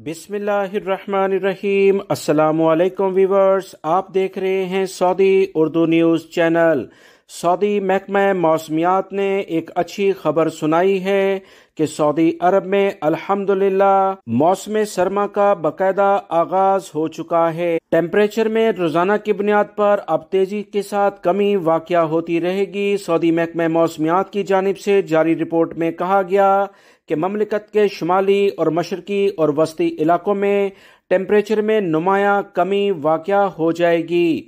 بسم اللہ الرحمن الرحیم۔ السلام علیکم ویورز، آپ دیکھ رہے ہیں سعودی اردو نیوز چینل۔ سعودی محکمہ موسمیات نے ایک اچھی خبر سنائی ہے کہ سعودی عرب میں الحمدللہ موسم سرما کا باقاعدہ آغاز ہو چکا ہے۔ ٹیمپریچر میں روزانہ کی بنیاد پر اب تیزی کے ساتھ کمی واقع ہوتی رہے گی۔ سعودی محکمہ موسمیات کی جانب سے جاری رپورٹ میں کہا گیا کہ مملکت کے شمالی اور مشرقی اور وسطی علاقوں میں ٹیمپریچر میں نمایاں کمی واقع ہو جائے گی۔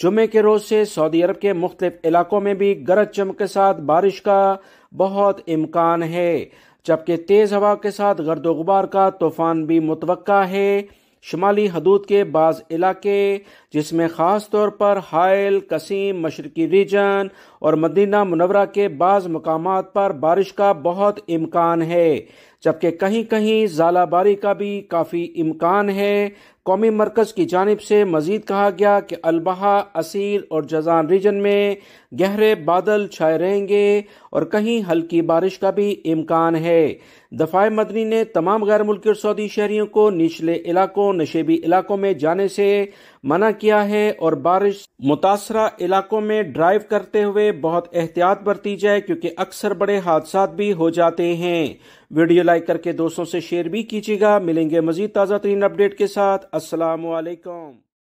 جمعے کے روز سے سعودی عرب کے مختلف علاقوں میں بھی گرج چمک کے ساتھ بارش کا بہت امکان ہے، جبکہ تیز ہوا کے ساتھ گرد و غبار کا طوفان بھی متوقع ہے۔ شمالی حدود کے بعض علاقے جس میں خاص طور پر حائل، قصیم، مشرقی ریجن اور مدینہ منورہ کے بعض مقامات پر بارش کا بہت امکان ہے، جبکہ کہیں کہیں ژالہ باری کا بھی کافی امکان ہے۔ قومی مرکز کی جانب سے مزید کہا گیا کہ البحا، اسیر اور جازان ریجن میں گہرے بادل چھائے رہیں گے اور کہیں ہلکی بارش کا بھی امکان ہے۔ دفاع مدنی نے تمام غیر ملکی اور سعودی شہریوں کو نچلے علاقوں، نشیبی علاقوں میں جانے سے منع کیا ہے اور بارش متاثرہ علاقوں میں ڈرائیو کرتے ہوئے بہت احتیاط برتی جائے، کیونکہ اکثر بڑے حادثات بھی ہو جاتے ہیں۔ ویڈیو لائک کر کے دوستوں سے شیئر بھی کیجیے گا۔ ملیں گے مزید تازہ ترین اپڈیٹ کے ساتھ۔ السلام علیکم۔